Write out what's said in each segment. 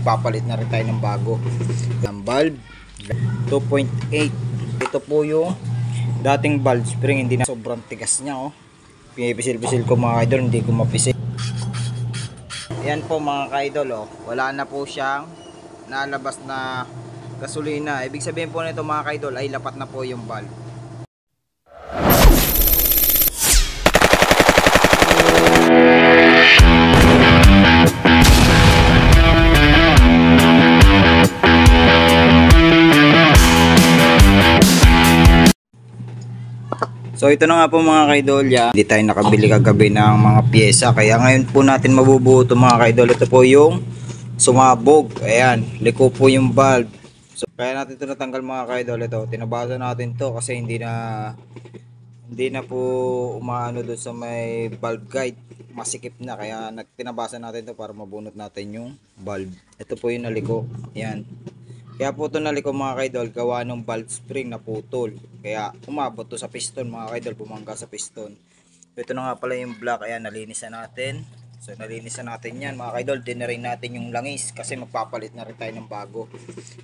magpapalit na rin tayo ng bago. Ang valve 2.8. Ito po yung dating valve spring, hindi na sobrang tigas niya oh. Pinipisil-pisil ko mga kaidol, hindi ko mapisil. Yan po mga kaidol oh, wala na po siyang nalabas na gasolina. Ibig sabihin po nito mga kaidol ay lapat na po yung valve. So ito na nga po mga kaidol, hindi tayo nakabili kagabi ng mga pyesa, kaya ngayon po natin mabubuo ito mga kaidol. Ito po yung sumabog, ayan, liko po yung valve. So kaya natin ito natanggal mga kaidol. Ito, tinabasa natin to kasi hindi na po umaano doon sa may valve guide, masikip na, kaya tinabasa natin to para mabunot natin yung valve. Ito po yung naliko, ayan. Kaya po ito naliko mga kaidol, gawa ng valve spring na putol. Kaya umabot to sa piston mga kaidol, bumangga sa piston. Ito na nga pala yung block, ayan, nalinis na natin. So nalinis na natin yan mga kaidol, dinarin natin yung langis kasi magpapalit na rin tayo ng bago.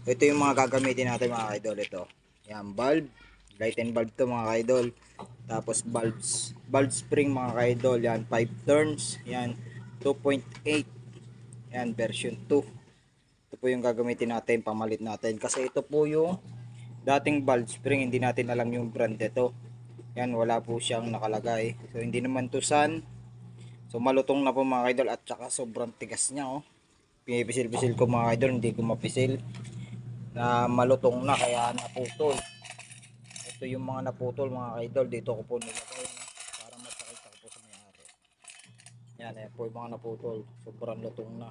Ito yung mga gagamitin natin mga kaidol, ito. Yan, valve, light and valve to mga kaidol. Tapos valve spring mga kaidol, yan, 5 turns, yan, 2.8. Yan, version 2. Ito po yung gagamitin natin, pamalit natin. Kasi ito po yung dating valve spring, hindi natin alam yung brand ito. Yan, wala po siyang nakalagay. So hindi naman to Sun. So malutong na po mga kaidol, at saka sobrang tigas niya oh. Pinipisil-pisil ko mga kaidol, hindi ko mapisil. Na malutong na kaya naputol. Ito yung mga naputol mga kaidol, dito ko po nilagay para mapakita ko po sa may-ari. Yan, ayan po yung mga naputol, sobrang lutong na.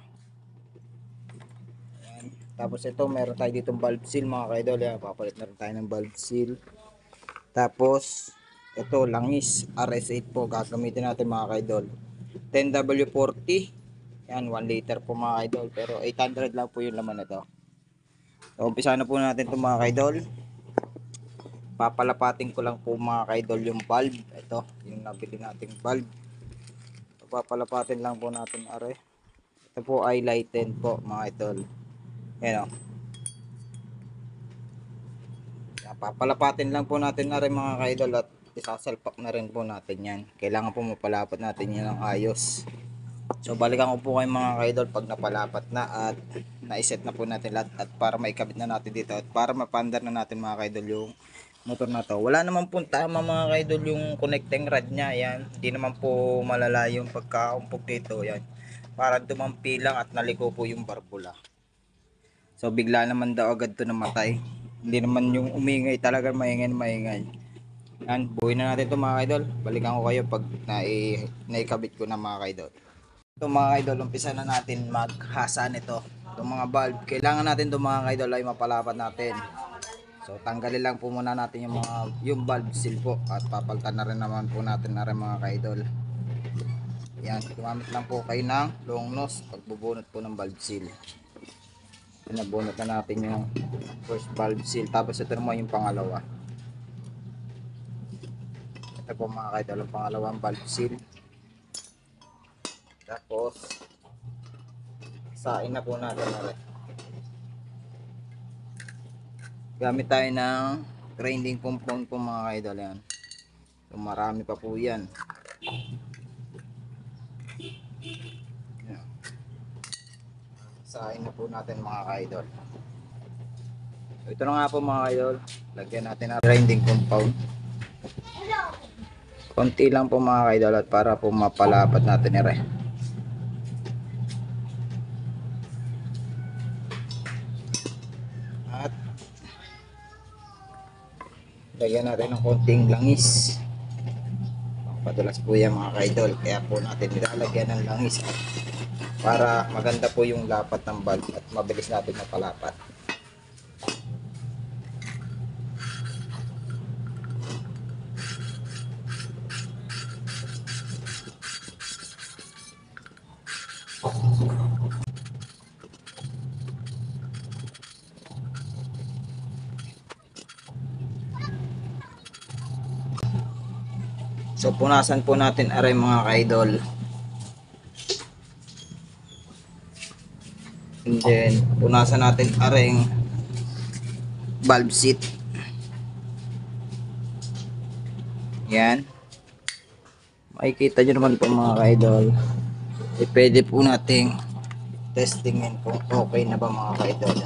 Tapos ito, meron tayo ditong valve seal mga kaidol, yan, papalit na rin tayo ng valve seal. Tapos ito, langis RS8 po gagamitin natin mga kaidol, 10W40, yan, 1 liter po mga kaidol, pero 800 lang po yung laman nito. So umpisa na po natin ito mga kaidol. Papalapatin ko lang po mga kaidol yung valve. Ito yung nabili nating valve, so, papalapatin lang po natin are. Ito po ay lighten po mga kaidol. Yan o. Papalapatin lang po natin na rin mga kaidol, at isasalpak na rin po natin yan. Kailangan po mapalapat natin yan ng ayos. So balikan ko po kayo mga kaidol pag napalapat na at naiset na po natin lahat, at para maikabit na natin dito at para mapandar na natin mga kaidol yung motor na to. Wala naman po tama mga kaidol yung connecting rod nya, yan. Hindi naman po malala yung pagkaumpog dito, yan. Para dumampi lang at naliko po yung barbula. So bigla naman daw agad to namatay. Hindi naman yung umingay, talaga maingay. Yan, buuin na natin ito mga kaidol. Balikan ko kayo pag naikabit ko na mga kaidol. Ito mga kaidol, umpisa na natin maghasa nito. Itong mga valve, kailangan natin itong mga kaidol ay mapalapat natin. So tanggalin lang po muna natin yung valve seal po, at papalitan na rin naman po natin na rin mga kaidol. Yan, gumamit lang po kayo ng long nose pagbubunot po ng valve seal. Nabunot na natin yung first valve seal, tapos ito naman yung pangalawa. Ito po mga kaidol ang pangalawang valve seal. Tapos sain na po natin na rin. Gamit tayo ng grinding compound po mga kaidol, yan. So marami pa po yan. Sain na po natin mga kaidol. So ito na nga po mga kaidol, lagyan natin ng grinding compound. Konti lang po mga kaidol, at para po mapalapat natin ire. At lagyan natin ng konting langis. Padulas po yan mga kaidol, kaya po natin nilalagyan ng langis at para maganda po yung lapat ng valve at mabilis natin mapalapat. So punasan po natin aray mga kaidol. And then, punasan natin areng valve seat. Yan. Makikita nyo naman po mga ka-idol. E, pwede po nating testingin kung okay na ba mga ka-idol.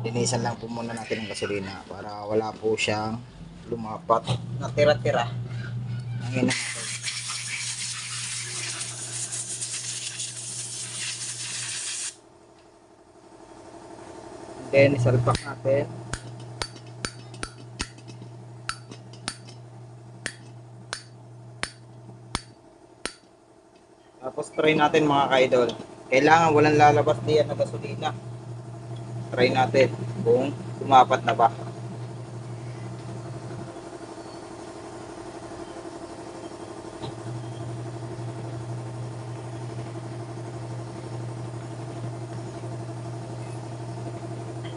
Linisan lang po muna natin ang gasolina para wala po siyang lumapat na tira-tira. Hangin na natin. Then, isalpak natin. Tapos try natin mga ka-idol. Kailangan walang lalabas diyan na gasolina. Try natin kung sumapat na ba.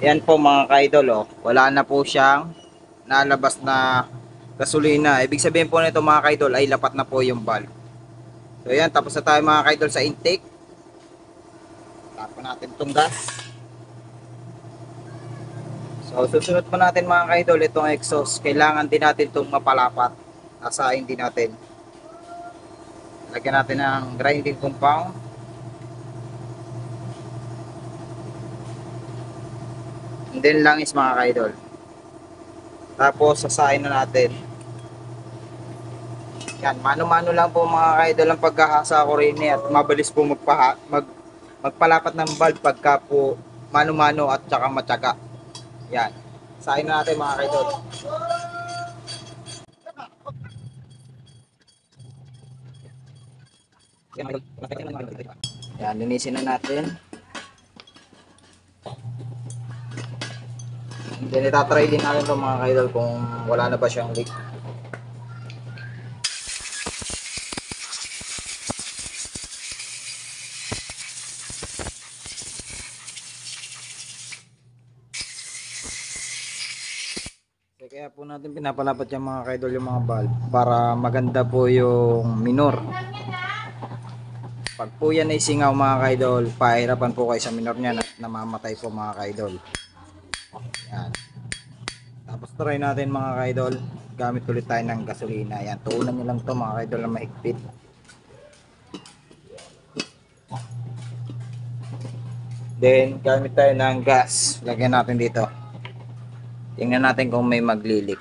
Yan po mga ka-idol, oh. Wala na po siyang nalabas na gasolina. Ibig sabihin po nito mga ka-idol ay lapat na po yung valve. So yan, tapos na tayo mga ka-idol sa intake. Tapan natin itong gas. So susunod pa natin mga ka-idol itong exhaust. Kailangan din natin itong mapalapat. Asahin din natin. Lagyan natin ng grinding compound. And then langis mga ka-idol. Tapos sasahin na natin. Yan, mano-mano lang po mga ka-idol ang pagkahasa ko rin at mabilis po magpalapat ng valve pagka po mano-mano at saka matyaga. Yan. Sahin na natin mga ka-idol. Yan, linisin na natin. Then itatry din natin itong mga ka-idol kung wala na ba siyang leak. Kaya po natin pinapalapat yung mga ka-idol yung mga valve para maganda po yung minor. Pag po yan ay singaw mga ka-idol, pahirapan po kayo sa minor niya at namamatay po mga ka-idol. Yan. Tapos try natin mga ka-idol, gamit ulit tayo ng gasolina. Yan, tuunan nyo lang to mga ka-idol na mahigpit. Then gamit tayo ng gas, lagyan natin dito. Tingnan natin kung may maglilik.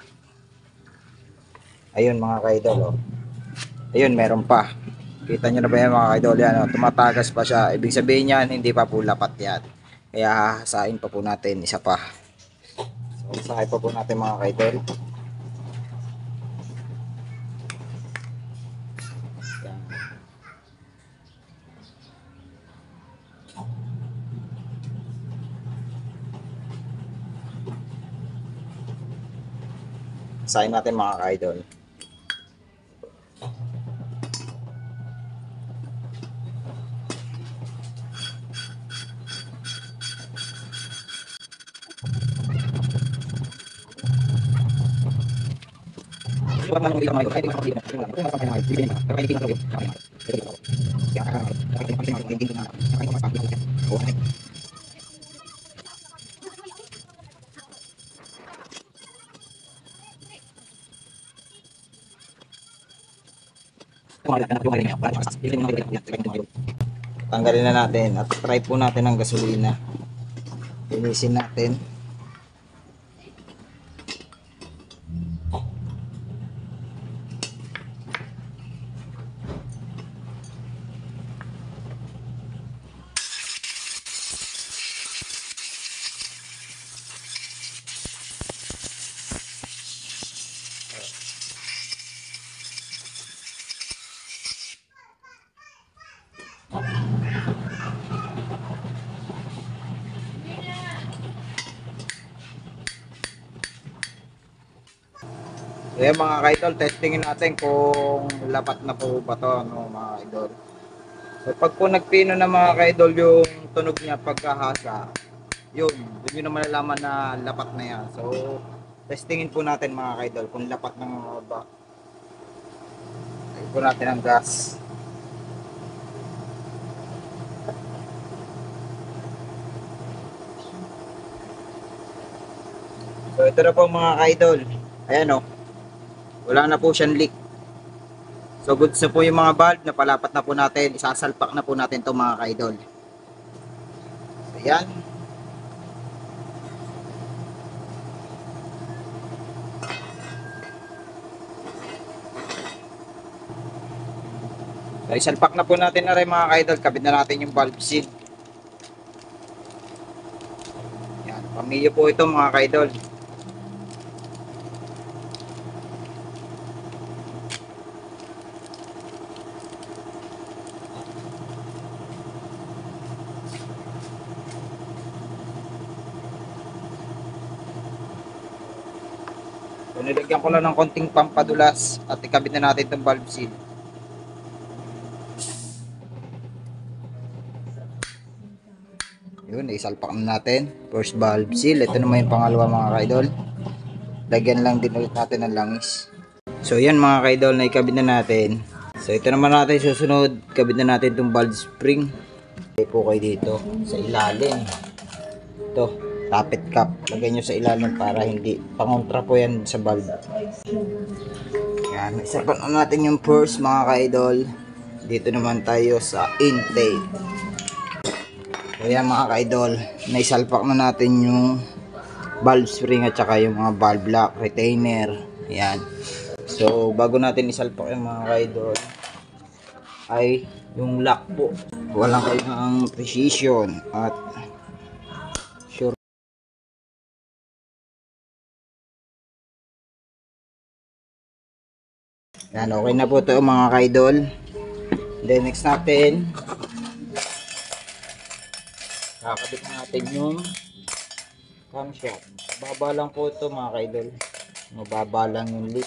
Ayun mga ka-idol, oh. Ayun, meron pa. Kita nyo na ba yan mga ka-idol? Yan, oh, tumatagas pa siya. Ibig sabihin yan, hindi pa po lapat yan. Kaya hahasain pa po natin isa pa. So, hahasain pa po natin mga ka-idol. Yan. Hahasain natin mga ka-idol. Tanggalin na natin at try po natin ang gasolina. Linisin natin. So yan mga ka-idol, testingin natin kung lapat na po ba to, no, mga ka-idol. So pag po nagpino na mga ka-idol yung tunog niya pagkahasa, yun, doon nyo na malalaman na lapat na yan. So testingin po natin mga ka-idol kung lapat na ba. Lagyan po natin ang gas. ito na po mga ka-idol. Ayan o. Wala na po siyang leak. So goods na po yung mga valve. Napalapat na po natin. Isasalpak na po natin ito mga ka-idol. Ayan. So isalpak na po natin na rin mga ka-idol. Kabit na natin yung valve seal. Ayan. Pamiyo po ito mga ka-idol. So nilagyan ko lang ng konting pampadulas at ikabit na natin itong valve seal. Yun, isalpak na natin. First valve seal. Ito naman yung pangalawa mga ka-idol. Lagyan lang din ulit natin ng langis. So yan mga ka-idol, na ikabit na natin. So ito naman natin susunod. Kabit na natin itong valve spring. Okay po kayo dito sa ilalim. Ito, tappet cap. Lagyan nyo sa ilalim para hindi pangontra po yan sa valve. Yan, isalpak na natin yung first mga ka-idol. Dito naman tayo sa intake. So yan mga ka-idol, naisalpak na natin yung valve spring at saka yung mga valve lock, retainer. Yan. So bago natin isalpak yung mga ka-idol ay yung lock po. Walang kailangang precision at sure. Yan, okay na po ito mga ka-idol. Then next natin, kakabit natin yung camshaft. Baba lang po ito mga ka-idol. Mababa lang yung leak.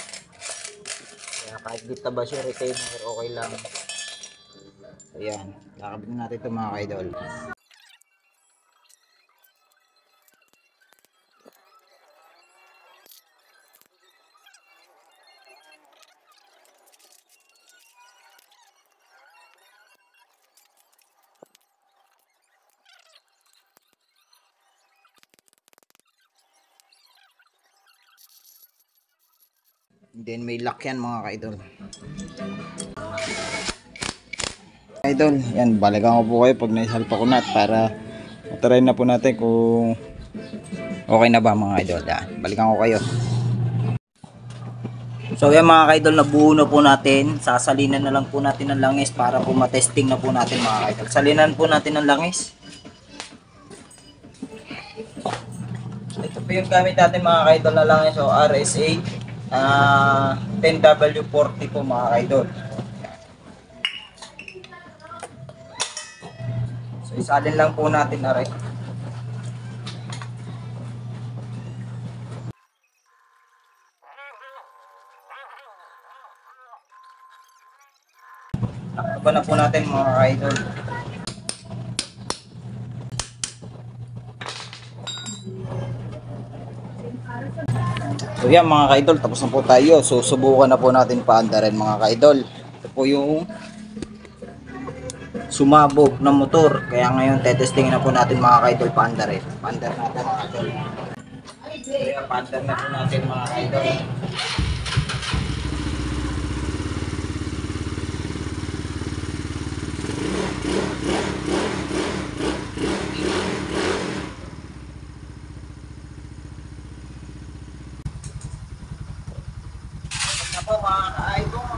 Kaya kahit di tabas yung retainer, okay lang. Ayan, kakabit natin ito mga ka-idol. Then may lock yan mga ka-idol. Idol, yan, balikan ko po kayo pag naisalpa ko na para matry na po natin kung okay na ba mga idol. Yan, balikan ko kayo. So yan mga ka-idol, nabuo na po natin. Sasalinan na lang po natin ng langis para po matesting na po natin mga ka-idol. Salinan po natin ng langis. Ito po yung gamit natin mga ka-idol na langis. So RSA 10W40 po mga ka-idol. So isalin lang po natin na rin. Takbo na po natin mga ka-idol. So yan mga ka-idol, tapos na po tayo. So subukan na po natin paandarin mga ka-idol. Ito po yung sumabog na motor. Kaya ngayon tetestingin na po natin mga ka-idol paandarin. Paandar natin mga ka-idol. Kaya paandar na po natin mga ka-idol. Po mga ka-idol.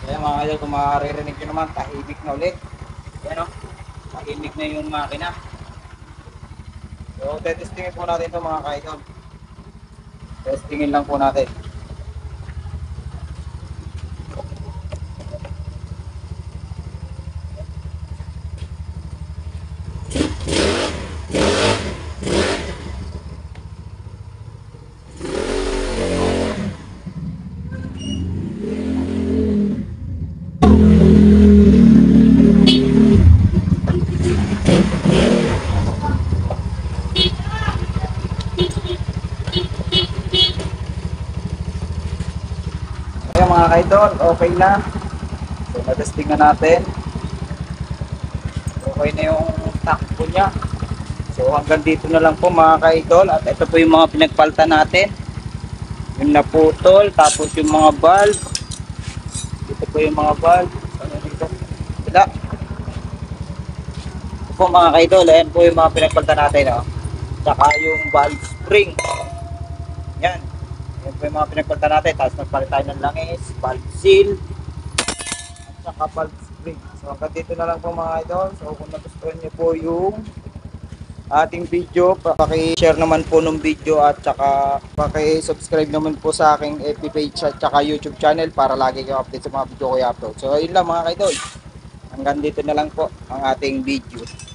Kaya mga idol, kung maririnig nyo naman, tahimik na ulit. Yan o, tahimik na yung makina. So, testingin po natin ito mga ka-idol. Testingin lang po natin. kaidol, okay na. So na-testing na natin. Okay na yung takbo niya. So hanggang dito na lang po mga kaidol. At ito po yung mga pinagpalta natin. Yung naputol, tapos yung mga valve. Ito po yung mga valve. Ano dito? Wala. Ito po mga kaidol, ayan po yung mga pinagpalta natin. Oh. Tsaka yung valve spring. Yan. Ayan po yung mga pinagpalta natin. Tapos nagpalit tayo ng langis, valve seal, at saka valve spring. So hanggang dito na lang po mga idol. So kung nagustuhan niyo po yung ating video, paki-share naman po ng video at saka paki-subscribe naman po sa aking FB page at saka YouTube channel para lagi kayo update sa mga video ko i-upload. So ayun lang mga kaidol. Hanggang dito na lang po ang ating video.